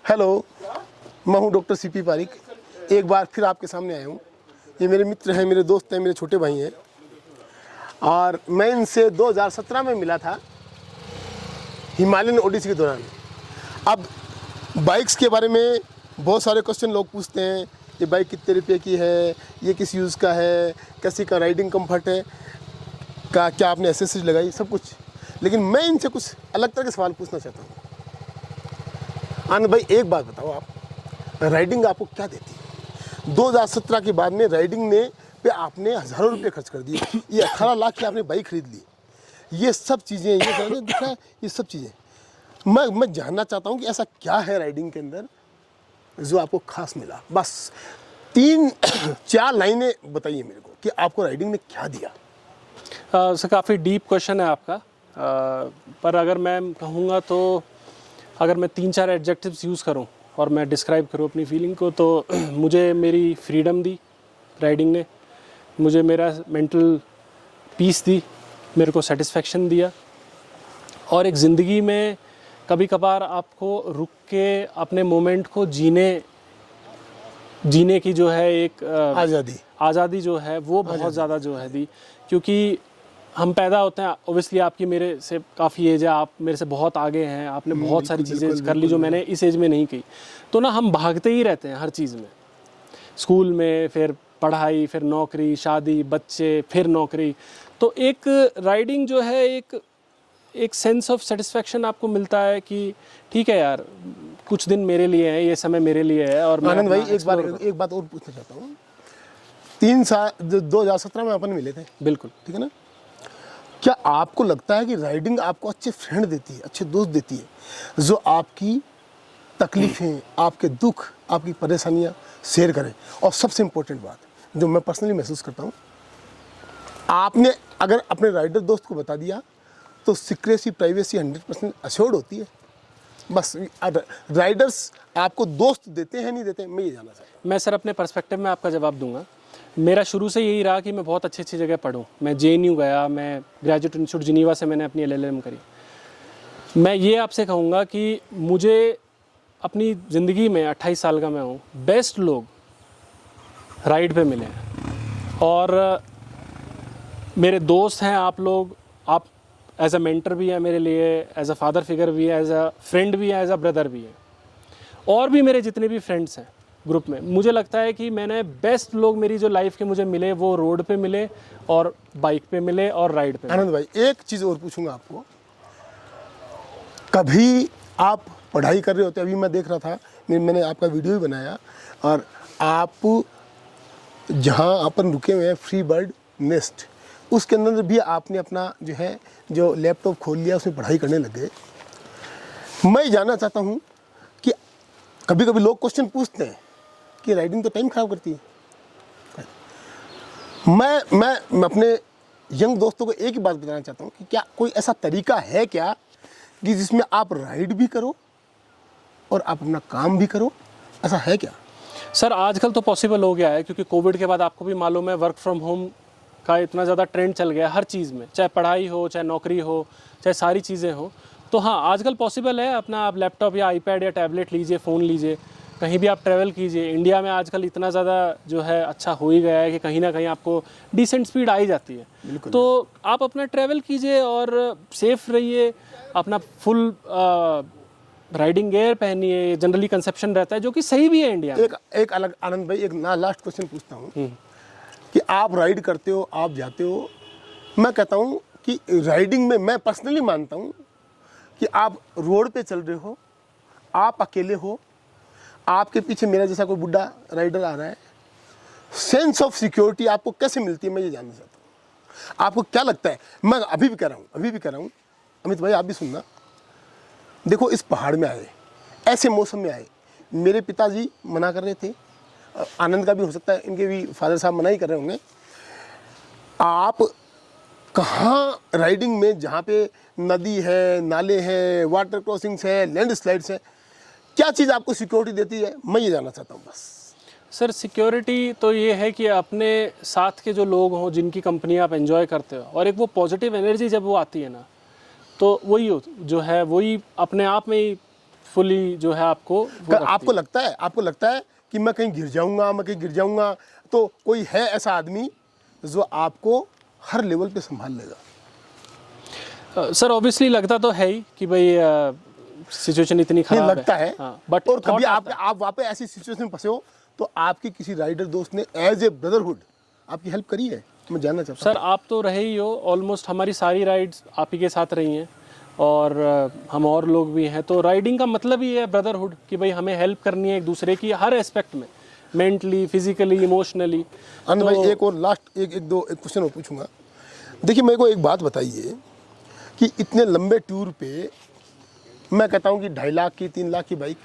Hello, मैं हूं doctor CP Pareek. एक बार फिर आपके सामने आया हूं। ये मेरे मित्र हैं, मेरे दोस्त हैं, मेरे छोटे भाई हैं और मैं इनसे 2017 में मिला था हिमालयन ओडिसी के दौरान। अब बाइक्स के बारे में बहुत सारे क्वेश्चन लोग पूछते हैं, ये बाइक कितने रुपये की है, ये किस यूज़ का है, कैसी का राइडिंग कंफर्ट है, क्या आपने एसेसरीज लगाई, सब कुछ। लेकिन मैं इनसे कुछ अलग तरह के सवाल पूछना चाहता हूँ। आनंद भाई, एक बात बताओ, आप राइडिंग आपको क्या देती है? 2017 के बाद में राइडिंग ने पे आपने हज़ारों रुपये खर्च कर दिए, ये 18 लाख की आपने बाइक खरीद ली, ये सब चीज़ें, ये दिख रहा है, ये सब चीज़ें मैं जानना चाहता हूँ कि ऐसा क्या है राइडिंग के अंदर जो आपको खास मिला। बस 3-4 लाइनें बताइए मेरे को कि आपको राइडिंग ने क्या दिया। सर काफ़ी डीप क्वेश्चन है आपका, पर अगर मैं कहूँगा तो अगर मैं 3-4 एडजेक्टिव्स यूज़ करूँ और मैं डिस्क्राइब करूँ अपनी फीलिंग को, तो मुझे मेरी फ्रीडम दी राइडिंग ने, मुझे मेरा मेंटल पीस दी, मेरे को सेटिस्फेक्शन दिया, और एक ज़िंदगी में कभी कभार आपको रुक के अपने मोमेंट को जीने की जो है एक आज़ादी जो है वो बहुत ज़्यादा जो है दी। क्योंकि हम पैदा होते हैं, ओबियसली आपकी मेरे से काफ़ी एज है, आप मेरे से बहुत आगे हैं, आपने बहुत सारी चीज़ें कर ली जो मैंने इस एज में नहीं की। तो ना हम भागते ही रहते हैं हर चीज़ में, स्कूल में, फिर पढ़ाई, फिर नौकरी, शादी, बच्चे, फिर नौकरी। तो एक राइडिंग जो है एक सेंस ऑफ सेटिस्फेक्शन आपको मिलता है कि ठीक है यार, कुछ दिन मेरे लिए है, ये समय मेरे लिए है। और आनंद भाई, एक बात और पूछना चाहता हूँ। 2017 में अपन मिले थे, बिल्कुल ठीक है ना? क्या आपको लगता है कि राइडिंग आपको अच्छे फ्रेंड देती है, अच्छे दोस्त देती है, जो आपकी तकलीफ़ें, आपके दुख, आपकी परेशानियां शेयर करें? और सबसे इम्पोर्टेंट बात जो मैं पर्सनली महसूस करता हूं, आपने अगर अपने राइडर दोस्त को बता दिया तो सीक्रेसी, प्राइवेसी 100% अश्योर्ड होती है। बस राइडर्स आपको दोस्त देते हैं, नहीं देते, मैं ये जानना चाहता हूँ। मैं सर अपने पर्सपेक्टिव में आपका जवाब दूंगा। मेरा शुरू से यही रहा कि मैं बहुत अच्छी जगह पढूं। मैं JNU गया, मैं ग्रेजुएट इंस्टीट्यूट जिनीवा से मैंने अपनी LLM करी। मैं ये आपसे कहूँगा कि मुझे अपनी ज़िंदगी में 28 साल का मैं हूँ, बेस्ट लोग राइड पे मिले हैं। और मेरे दोस्त हैं आप लोग, आप एज अ मेंटर भी है मेरे लिए, एज अ फादर फिगर भी है, एज अ फ्रेंड भी है, एज अ ब्रदर भी है। और भी मेरे जितने भी फ्रेंड्स हैं ग्रुप में, मुझे लगता है कि मैंने बेस्ट लोग मेरी जो लाइफ के मुझे मिले वो रोड पे मिले और बाइक पे मिले और राइड पे। आनंद भाई, एक चीज़ और पूछूंगा आपको। कभी आप पढ़ाई कर रहे होते, अभी मैं देख रहा था, मैंने आपका वीडियो भी बनाया, और आप जहाँ अपन रुके हुए हैं फ्री बर्ड नेस्ट, उसके अंदर भी आपने अपना जो लैपटॉप खोल लिया, उसमें पढ़ाई करने लग गए। मैं जानना चाहता हूँ कि कभी कभी लोग क्वेश्चन पूछते हैं कि राइडिंग तो टाइम खराब करती है। मैं अपने यंग दोस्तों को एक ही बात बताना चाहता हूँ कि क्या कोई ऐसा तरीका है क्या कि जिसमें आप राइड भी करो और आप अपना काम भी करो? ऐसा है क्या? सर आजकल तो पॉसिबल हो गया है, क्योंकि कोविड के बाद आपको भी मालूम है वर्क फ्रॉम होम का इतना ज़्यादा ट्रेंड चल गया हर चीज़ में, चाहे पढ़ाई हो, चाहे नौकरी हो, चाहे सारी चीज़ें हो। तो हाँ, आजकल पॉसिबल है, अपना आप लैपटॉप या आईपैड या टैबलेट लीजिए, फ़ोन लीजिए, कहीं भी आप ट्रैवल कीजिए। इंडिया में आजकल इतना ज़्यादा जो है अच्छा हो ही गया है कि कहीं ना कहीं आपको डिसेंट स्पीड आ ही जाती है। तो आप अपना ट्रैवल कीजिए और सेफ रहिए, अपना फुल राइडिंग गेयर पहनिए। जनरली कंसेप्शन रहता है जो कि सही भी है इंडिया में। एक अलग, आनंद भाई, एक लास्ट क्वेश्चन पूछता हूँ कि आप राइड करते हो, आप जाते हो, मैं कहता हूँ कि राइडिंग में मैं पर्सनली मानता हूँ कि आप रोड पे चल रहे हो, आप अकेले हो, आपके पीछे मेरा जैसा कोई बुढ़ा राइडर आ रहा है, सेंस ऑफ सिक्योरिटी आपको कैसे मिलती है, मैं ये जानना चाहता हूँ। आपको क्या लगता है? मैं अभी भी कह रहा हूँ, अमित भाई आप भी सुनना। देखो, इस पहाड़ में आए, ऐसे मौसम में आए, मेरे पिताजी मना कर रहे थे, आनंद का भी हो सकता है, इनके भी फादर साहब मना ही कर रहे होंगे। आप कहाँ राइडिंग में, जहाँ पे नदी है, नाले हैं, वाटर क्रॉसिंग्स है, लैंड स्लाइड्स है, क्या चीज़ आपको सिक्योरिटी देती है, मैं ये जानना चाहता हूँ बस। सर सिक्योरिटी तो ये है कि अपने साथ के जो लोग हों, जिनकी कंपनी आप एंजॉय करते हो, और एक वो पॉजिटिव एनर्जी जब वो आती है ना, तो वही जो है वही अपने आप में ही फुली जो है आपको वो आपको लगता है कि मैं कहीं गिर जाऊंगा, तो कोई है ऐसा आदमी जो आपको हर लेवल पे संभाल लेगा? सर ऑब्वियसली लगता तो है ही कि भाई सिचुएशन इतनी खराब लगता है बट और कभी आप वहाँ पे ऐसी सिचुएशन में फंसे हो तो आपकी किसी राइडर दोस्त ने एज ए ब्रदरहुड आपकी हेल्प करी है? मैं जानना चाहता हूँ। सर आप तो रहे ही हो, ऑलमोस्ट हमारी सारी राइड्स आप ही के साथ रही हैं और हम और लोग भी हैं, तो राइडिंग का मतलब ही है ब्रदरहुड कि भाई हमें हेल्प करनी है एक दूसरे की हर एस्पेक्ट में, मेंटली, फिजिकली, इमोशनली। आनंद भाई एक और लास्ट एक क्वेश्चन और पूछूंगा। देखिए मेरे को एक बात बताइए कि इतने लंबे टूर पे मैं कहता हूँ कि 2.5 लाख की 3 लाख की बाइक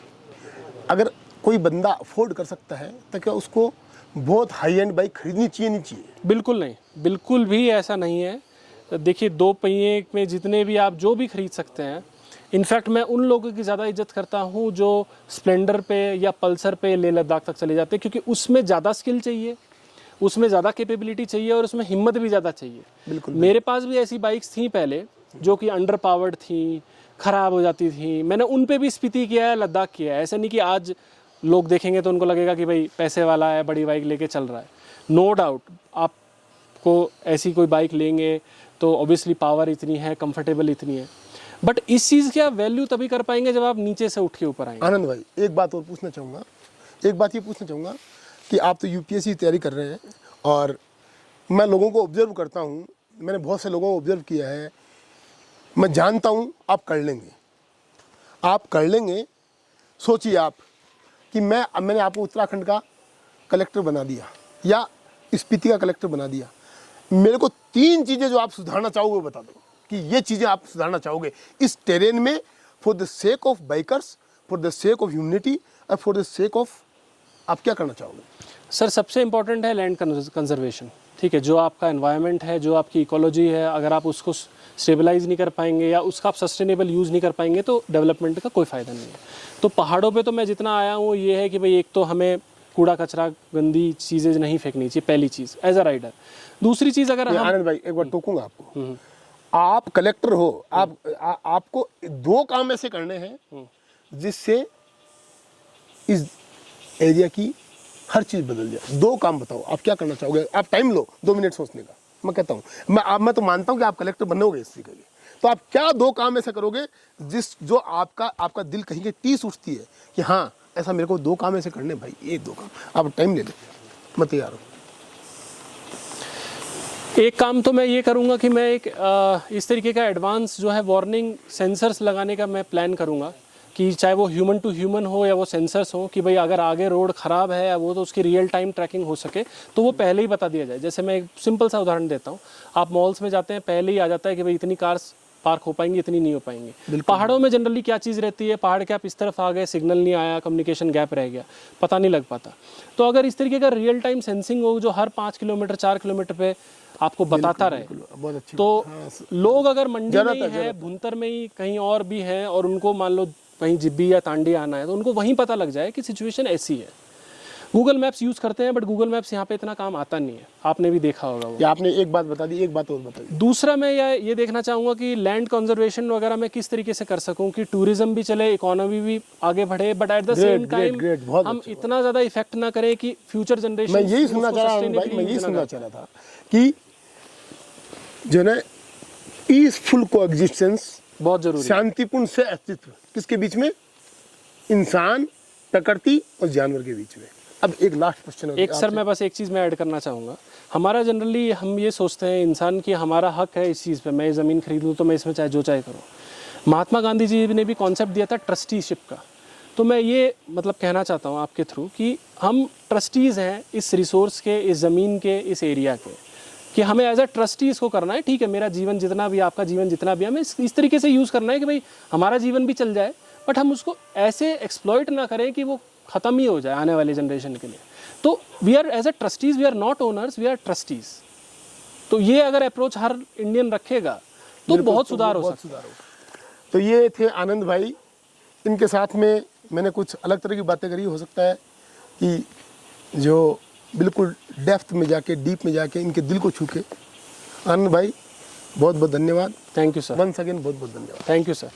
अगर कोई बंदा अफोर्ड कर सकता है तो क्या उसको बहुत हाई एंड बाइक खरीदनी चाहिए नहीं चाहिए? बिल्कुल नहीं, बिल्कुल भी ऐसा नहीं है। देखिए 2 पहिए में जितने भी आप जो भी खरीद सकते हैं, इनफैक्ट मैं उन लोगों की ज़्यादा इज्जत करता हूँ जो स्प्लेंडर पे या पल्सर पे लेह लद्दाख तक चले जाते हैं, क्योंकि उसमें ज़्यादा स्किल चाहिए, उसमें ज़्यादा कैपेबिलिटी चाहिए और उसमें हिम्मत भी ज़्यादा चाहिए। बिल्कुल। मेरे पास भी ऐसी बाइक्स थी पहले जो कि अंडर पावर्ड थी, ख़राब हो जाती थी, मैंने उन पे भी स्पीति किया है, लद्दाख किया है। ऐसा नहीं कि आज लोग देखेंगे तो उनको लगेगा कि भाई पैसे वाला है, बड़ी बाइक लेके चल रहा है। नो डाउट आपको ऐसी कोई बाइक लेंगे तो ऑब्वियसली पावर इतनी है, कंफर्टेबल इतनी है, बट इस चीज़ की आप वैल्यू तभी कर पाएंगे जब आप नीचे से उठ के ऊपर आएंगे। आनंद भाई एक बात और पूछना चाहूँगा, कि आप तो यूपीएससी की तैयारी कर रहे हैं और मैं लोगों को ऑब्जर्व करता हूँ, मैंने बहुत से लोगों को ऑब्जर्व किया है, मैं जानता हूँ आप कर लेंगे। सोचिए आप कि मैंने आपको उत्तराखंड का कलेक्टर बना दिया या स्पीति का कलेक्टर बना दिया, मेरे को 3 चीज़ें जो आप सुधारना चाहोगे बता दो कि ये चीज़ें आप सुधारना चाहोगे इस टेरेन में, for the sake of bikers, for the sake of humanity और फॉर द सेक ऑफ, आप क्या करना चाहोगे? सर सबसे इम्पॉर्टेंट है लैंड कंजर्वेशन। ठीक है, जो आपका एनवायरनमेंट है, जो आपकी इकोलॉजी है, अगर आप उसको स्टेबलाइज नहीं कर पाएंगे या उसका आप सस्टेनेबल यूज़ नहीं कर पाएंगे तो डेवलपमेंट का कोई फ़ायदा नहीं है। तो पहाड़ों पे तो मैं जितना आया हूँ ये है कि भाई एक तो हमें कूड़ा कचरा गंदी चीज़ें नहीं फेंकनी चाहिए, पहली चीज़ एज अ राइडर। दूसरी चीज़ अगर हम आनंद भाई एक बार टोकूंगा आपको, आप कलेक्टर हो, आपको 2 काम ऐसे करने हैं जिससे इस एरिया की हर चीज़ बदल जाए। 2 काम बताओ आप क्या करना चाहोगे? आप टाइम लो 2 मिनट सोचने का। मैं कहता हूँ मैं तो मानता हूँ कि आप कलेक्टर बनोगे इसी के लिए, तो आप क्या 2 काम ऐसा करोगे जो आपका दिल कहीं के टीस उठती है कि हाँ ऐसा मेरे को 2 काम ऐसे करने भाई, ये 2 काम। आप टाइम ले लें, मैं तैयार हूँ। एक काम तो मैं ये करूँगा कि मैं एक इस तरीके का एडवांस जो है वार्निंग सेंसर्स लगाने का मैं प्लान करूँगा कि चाहे वो ह्यूमन टू ह्यूमन हो या वो सेंसर्स हो, कि भाई अगर आगे रोड ख़राब है वो तो उसकी रियल टाइम ट्रैकिंग हो सके तो वो पहले ही बता दिया जाए। जैसे मैं एक सिंपल सा उदाहरण देता हूँ, आप मॉल्स में जाते हैं पहले ही आ जाता है कि भाई इतनी कार्स पार्क हो पाएंगी, इतनी नहीं हो पाएंगी। पहाड़ों में जनरली क्या चीज़ रहती है, पहाड़ के आप इस तरफ आ गए, सिग्नल नहीं आया, कम्युनिकेशन गैप रह गया, पता नहीं लग पाता। तो अगर इस तरीके का रियल टाइम सेंसिंग हो जो हर 5 किलोमीटर 4 किलोमीटर पे आपको बताता रहे, बहुत अच्छी तो लोग अगर मंडी में ही है, भुंतर में ही कहीं और भी है और उनको मान लो कहीं जिब्बी या तांडी आना है तो उनको वहीं पता लग जाए कि सिचुएशन ऐसी है। गूगल मैप्स यूज़ करते हैं बट गूगल मैप्स यहाँ पे इतना काम आता नहीं है, आपने भी देखा होगा वो। आपने एक बात बता दी, एक बात और बता दी। दूसरा मैं ये देखना चाहूँगा कि लैंड कंजर्वेशन वगैरह मैं किस तरीके से कर सकूँ कि टूरिज्म भी चले, इकोनॉमी भी आगे बढ़े, but at the same time हम इतना ज़्यादा इफेक्ट ना करें कि फ्यूचर जनरेशन। मैं यही सुनना चाह रहा था कि जो है पीसफुल कोएग्जिस्टेंस बहुत जरूरी, शांतिपूर्ण से अस्तित्व किसके बीच में? इंसान, प्रकृति और जानवर के बीच में। अब एक लास्ट क्वेश्चन है एक सर, मैं बस एक चीज़ मैं ऐड करना चाहूँगा। हमारा जनरली हम ये सोचते हैं इंसान की हमारा हक है इस चीज़ पे, मैं ज़मीन खरीद लूँ तो मैं इसमें चाहे जो चाहे करूँ। महात्मा गांधी जी ने भी कॉन्सेप्ट दिया था ट्रस्टीशिप का। तो मैं ये मतलब कहना चाहता हूँ आपके थ्रू कि हम ट्रस्टीज़ हैं इस रिसोर्स के, इस ज़मीन के, इस एरिया के, कि हमें एज अ ट्रस्टी इसको करना है। ठीक है, मेरा जीवन जितना भी, आपका जीवन जितना भी, हमें इस तरीके से यूज़ करना है कि भाई हमारा जीवन भी चल जाए, बट हम उसको ऐसे एक्सप्लॉइट ना करें कि वो ख़त्म ही हो जाए आने वाले जनरेशन के लिए। तो we are as a trustees, we are not owners, we are trustees. तो ये अगर अप्रोच हर इंडियन रखेगा तो बहुत सुधार हो सकता है। तो ये थे आनंद भाई, इनके साथ में मैंने कुछ अलग तरह की बातें करी। हो सकता है कि जो बिल्कुल डेप्थ में जाके, डीप में जाके इनके दिल को छू के। आनंद भाई बहुत बहुत धन्यवाद। Thank you sir. Once again बहुत बहुत धन्यवाद। Thank you sir.